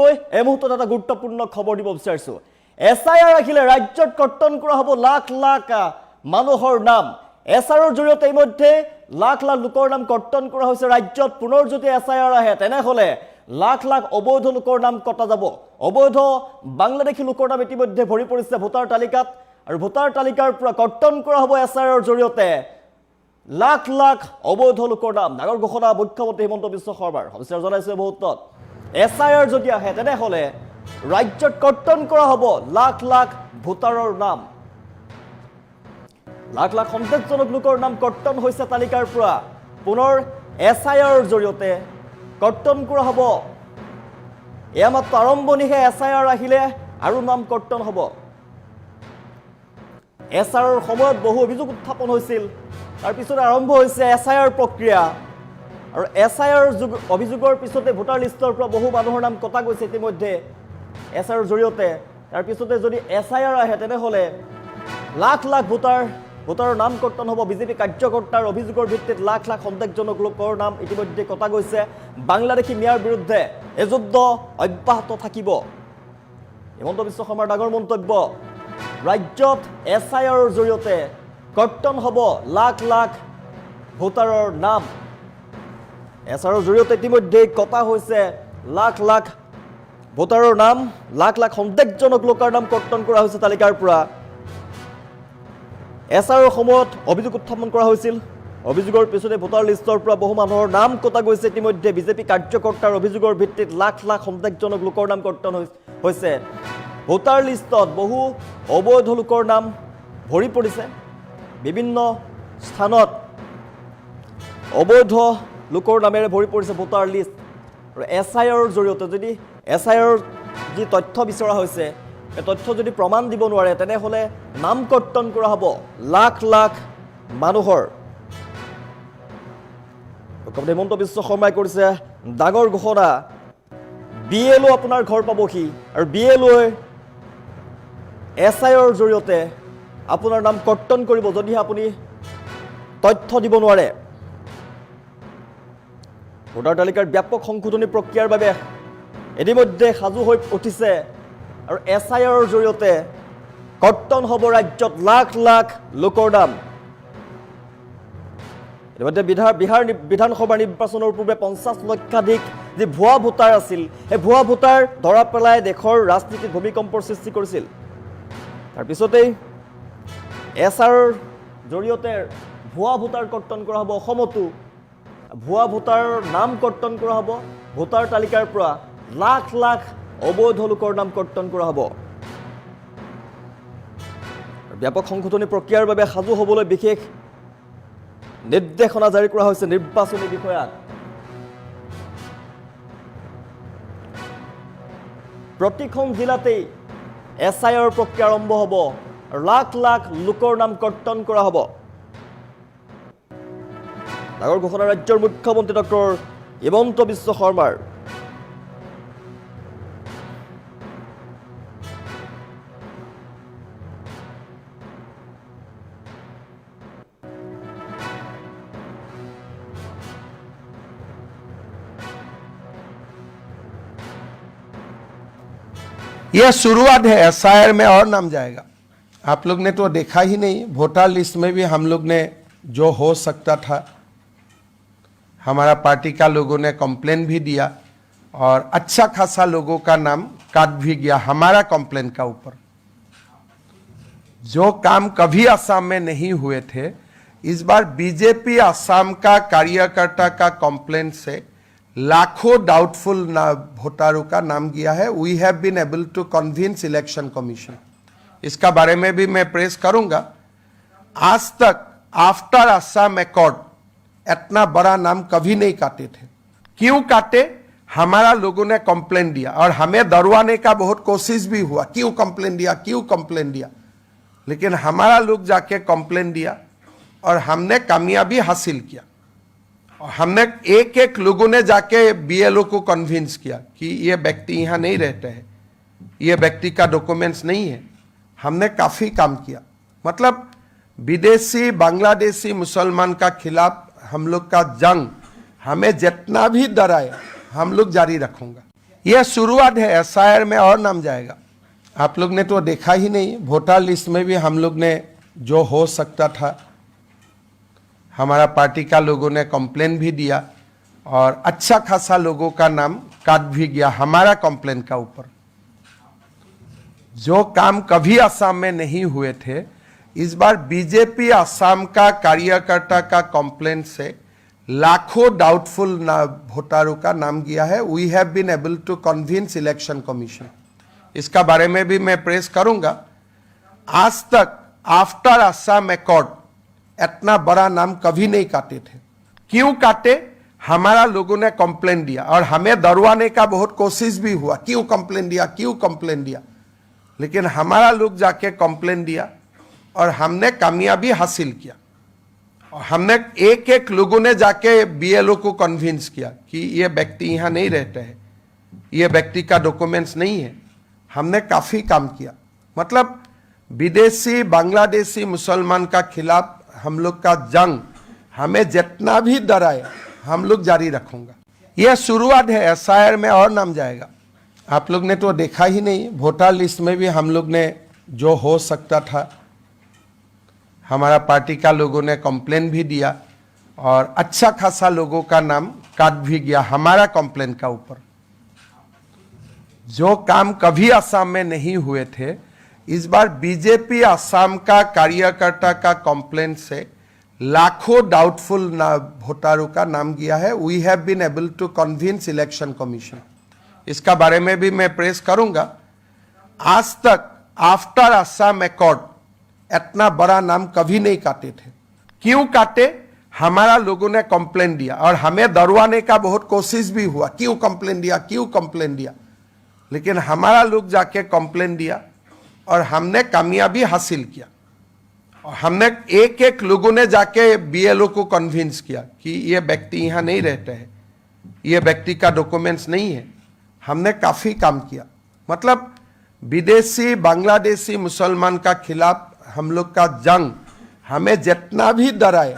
গৈ এই মুহূৰ্তত এটা গুৰুত্বপূৰ্ণ খবৰ দিব বিচাৰিছো এছআইআৰ আহিলে ৰাজ্যত কৰ্তন কৰা হ'ব লাখ লাখ মানুহৰ নাম এছআইআৰৰ জৰিয়তে ইতিমধ্যে লাখ লাখ লোকৰ নাম কৰ্তন কৰা হৈছে ৰাজ্যত পুনৰ যদি এছআইআৰ আহে তেনেহলে লাখ লাখ অবৈধ লোকৰ নাম কটা যাব অবৈধ বাংলাদেশী লোকৰ নাম ইতিমধ্যে ভৰি পৰিছে ভোটাৰ তালিকাত আৰু ভোটাৰ তালিকাৰ পৰা কৰ্তন কৰা হ'ব এছআইআৰৰ জৰিয়তে লাখ লাখ অবৈধ লোকৰ নাম ডাঙৰ ঘোষণা মুখ্যমন্ত্ৰী হিমন্ত বিশ্ব শৰ্মাৰ সবিস্তাৰ জনাইছে মুহূৰ্তত এছআইআৰ যদি আহে তেনেহলে ৰাজ্যত কৰ্তন কৰা হ'ব লাখ লাখ ভোটাৰৰ নাম লাখ লাখ সন্দেহজনক লোকৰ নাম কৰ্তন হৈছে তালিকাৰ পৰা পুনৰ এছআইআৰৰ জৰিয়তে কৰ্তন কৰা হ'ব এয়া মাত্ৰ আৰম্ভণিহে এছআইআৰ আহিলে আৰু নাম কৰ্তন হ'ব এছআইআৰৰ সময়ত বহু অভিযোগ উত্থাপন হৈছিল তাৰ পিছতে আৰম্ভ হৈছে এছআইআৰ প্ৰক্ৰিয়া আৰু এছআইআৰ অভিযোগৰ পিছতে ভোটাৰ লিষ্টৰ পৰা বহু মানুহৰ নাম কটা গৈছে ইতিমধ্যে এছআইআৰৰ জৰিয়তে তাৰ পিছতে যদি এছআইআৰ আহে তেনেহলে লাখ লাখ ভোটাৰৰ নাম কৰ্তন হ'ব বিজেপি কাৰ্যকৰ্তাৰ অভিযোগৰ ভিত্তিত লাখ লাখ সন্দেহজনক লোকৰ নাম ইতিমধ্যে কটা গৈছে বাংলাদেশী মিয়াৰ বিৰুদ্ধে এই যুদ্ধ অব্যাহত থাকিব হিমন্ত বিশ্ব শৰ্মাৰ ডাঙৰ মন্তব্য ৰাজ্যত এছআইআৰৰ জৰিয়তে কৰ্তন হ'ব লাখ লাখ ভোটাৰৰ নাম এছআইআৰৰ জৰিয়তে ইতিমধ্যে কটা হৈছে লাখ লাখ ভোটাৰৰ নাম লাখ লাখ সন্দেহজনক লোকৰ নাম কৰ্তন কৰা হৈছে তালিকাৰ পৰা এছআইআৰৰ সময়ত অভিযোগ উত্থাপন কৰা হৈছিল অভিযোগৰ পিছতে ভোটাৰ লিষ্টৰ পৰা বহু মানুহৰ নাম কটা গৈছে ইতিমধ্যে বিজেপি কাৰ্যকৰ্তাৰ অভিযোগৰ ভিত্তিত লাখ লাখ সন্দেহজনক লোকৰ নাম কৰ্তন হৈছে ভোটাৰ লিষ্টত বহু অবৈধ লোকৰ নাম ভৰি পৰিছে বিভিন্ন স্থানত অবৈধ লোকৰ নামেৰে ভৰি পৰিছে ভোটাৰ লিষ্ট আৰু এছআইআৰৰ জৰিয়তে যদি এছআইআৰৰ যি তথ্য বিচৰা হৈছে এই তথ্য যদি প্ৰমাণ দিব নোৱাৰে তেনেহলে নাম কৰ্তন কৰা হ'ব লাখ লাখ মানুহৰ হিমন্ত বিশ্ব শৰ্মাই কৰিছে ডাঙৰ ঘোষণা বিএলও আপোনাৰ ঘৰ পাবহি আৰু বিএলও এছআইআৰৰ জৰিয়তে আপোনাৰ নাম কৰ্তন কৰিব যদিহে আপুনি তথ্য দিব নোৱাৰে ভোটাৰ তালিকাৰ ব্যাপক সংশোধনী প্ৰক্ৰিয়াৰ বাবে ইতিমধ্যে সাজু হৈ উঠিছে আৰু এছআইআৰৰ জৰিয়তে কৰ্তন হ'ব ৰাজ্যত লাখ লাখ লোকৰ নাম ইতিমধ্যে বিহাৰ বিধানসভা নিৰ্বাচনৰ পূৰ্বে 50 লক্ষাধিক যি ভুৱা ভোটাৰ আছিল এই ভুৱা ভোটাৰ ধৰা পেলাই দেশৰ ৰাজনীতিত ভূমিকম্পৰ সৃষ্টি কৰিছিল তাৰপিছতেই এছআইআৰৰ জৰিয়তে ভুৱা ভোটাৰ কৰ্তন কৰা হ'ব অসমতো ভুৱা ভোটাৰৰ নাম কৰ্তন কৰা হ'ব ভোটাৰ তালিকাৰ পৰা লাখ লাখ অবৈধ লোকৰ নাম কৰ্তন কৰা হ'ব ব্যাপক সংশোধনী প্ৰক্ৰিয়াৰ বাবে সাজু হ'বলৈ বিশেষ নিৰ্দেশনা জাৰি কৰা হৈছে নিৰ্বাচনী বিষয়াক প্ৰতিখন জিলাতেই এছআইআৰ প্ৰক্ৰিয়া আৰম্ভ হ'ব লাখ লাখ লোকৰ নাম কৰ্তন কৰা হ'ব ডাঙৰ ঘোষণা ৰাজ্যৰ মুখ্যমন্ত্ৰী ডক্টৰ হিমন্ত বিশ্ব শৰ্মাৰ यह शुरुआत है एसआईआर में और नाम जाएगा आप लोग ने तो देखा ही नहीं वोटर लिस्ट में भी हम लोग ने जो हो सकता था हमारा पार्टी का लोगों ने कंप्लेन भी दिया और अच्छा खासा लोगों का नाम काट भी गया हमारा कंप्लेन का ऊपर जो काम कभी असम में नहीं हुए थे इस बार बीजेपी असम का कार्यकर्ता का कंप्लेन से लाखों डाउटफुल वोटरों का नाम गया है we have been able to convince election commission इसका बारे में भी मैं प्रेस करूंगा आज तक आफ्टर असम अकॉर्ड इतना बड़ा नाम कभी नहीं काटे थे क्यों काटे हमारा लोगों ने कंप्लेन दिया और हमें दरवाने का बहुत कोशिश भी हुआ क्यों कंप्लेन दिया लेकिन हमारा लोग जाके कंप्लेन दिया और हमने कामयाबी हासिल किया हमने एक एक लोगों ने जाके बीएलओ को कन्विंस किया कि ये व्यक्ति यहाँ नहीं रहते हैं ये व्यक्ति का डॉक्यूमेंट्स नहीं है हमने काफी काम किया मतलब विदेशी बांग्लादेशी मुसलमान का खिलाफ हम लोग का जंग हमें जितना भी डराए हम लोग जारी रखूंगा यह शुरुआत है, एसआईआर में और नाम जाएगा। आप लोग ने तो देखा ही नहीं, वोटर लिस्ट में भी हम लोग ने जो हो सकता था, हमारा पार्टी का लोगों ने कंप्लेन भी दिया और अच्छा खासा लोगों का नाम काट भी गया हमारा कंप्लेन का ऊपर। जो काम कभी असम में नहीं हुए थे, इस बार बीजेपी असम का कार्यकर्ता का कंप्लेन से लाखों डाउटफुल वोटरों का नाम गया है। We have been able to convince election commission. इसका बारे में भी मैं प्रेस करूंगा। आज तक आफ्टर असम अकॉर्ड इतना बड़ा नाम कभी नहीं काटे थे। क्यों काटे? हमारा लोगों ने कंप्लेन दिया और हमें दरवाने का बहुत कोशिश भी हुआ, क्यों कंप्लेन दिया, क्यों कंप्लेन दिया, लेकिन हमारा लोग जाके कंप्लेन दिया और हमने कामयाबी हासिल किया। और हमने एक एक लोगों ने जाके बीएलओ को कन्विंस किया कि ये व्यक्ति यहाँ नहीं रहते हैं, ये व्यक्ति का डॉक्यूमेंट्स नहीं है। हमने काफी काम किया। मतलब विदेशी बांग्लादेशी मुसलमान का खिलाफ हम लोग का जंग, हमें जितना भी डराए हम लोग जारी रखूंगा। यह शुरुआत है, एसआईआर में और नाम जाएगा। आप लोग ने तो देखा ही नहीं, वोटर लिस्ट में भी हम लोग ने जो हो सकता था, हमारा पार्टी का लोगों ने कंप्लेन भी दिया और अच्छा खासा लोगों का नाम काट भी गया हमारा कंप्लेन का ऊपर। जो काम कभी असम में नहीं हुए थे, इस बार बीजेपी असम का कार्यकर्ता का कंप्लेन से लाखों डाउटफुल वोटरों का नाम गया है। We have been able to convince election commission. इसका बारे में भी मैं प्रेस करूंगा। आज तक आफ्टर असम अकॉर्ड इतना बड़ा नाम कभी नहीं काटे थे। क्यों काटे? हमारा लोगों ने कंप्लेन दिया और हमें दरवाने का बहुत कोशिश भी हुआ, क्यों कंप्लेन दिया, क्यों कंप्लेन दिया, लेकिन हमारा लोग जाके कंप्लेन दिया और हमने कामयाबी हासिल किया। और हमने एक एक लोगों ने जाके बीएलओ को कन्विंस किया कि ये व्यक्ति यहाँ नहीं रहते हैं, ये व्यक्ति का डॉक्यूमेंट्स नहीं है। हमने काफी काम किया। मतलब विदेशी बांग्लादेशी मुसलमान का खिलाफ हम लोग का जंग, हमें जितना भी डराए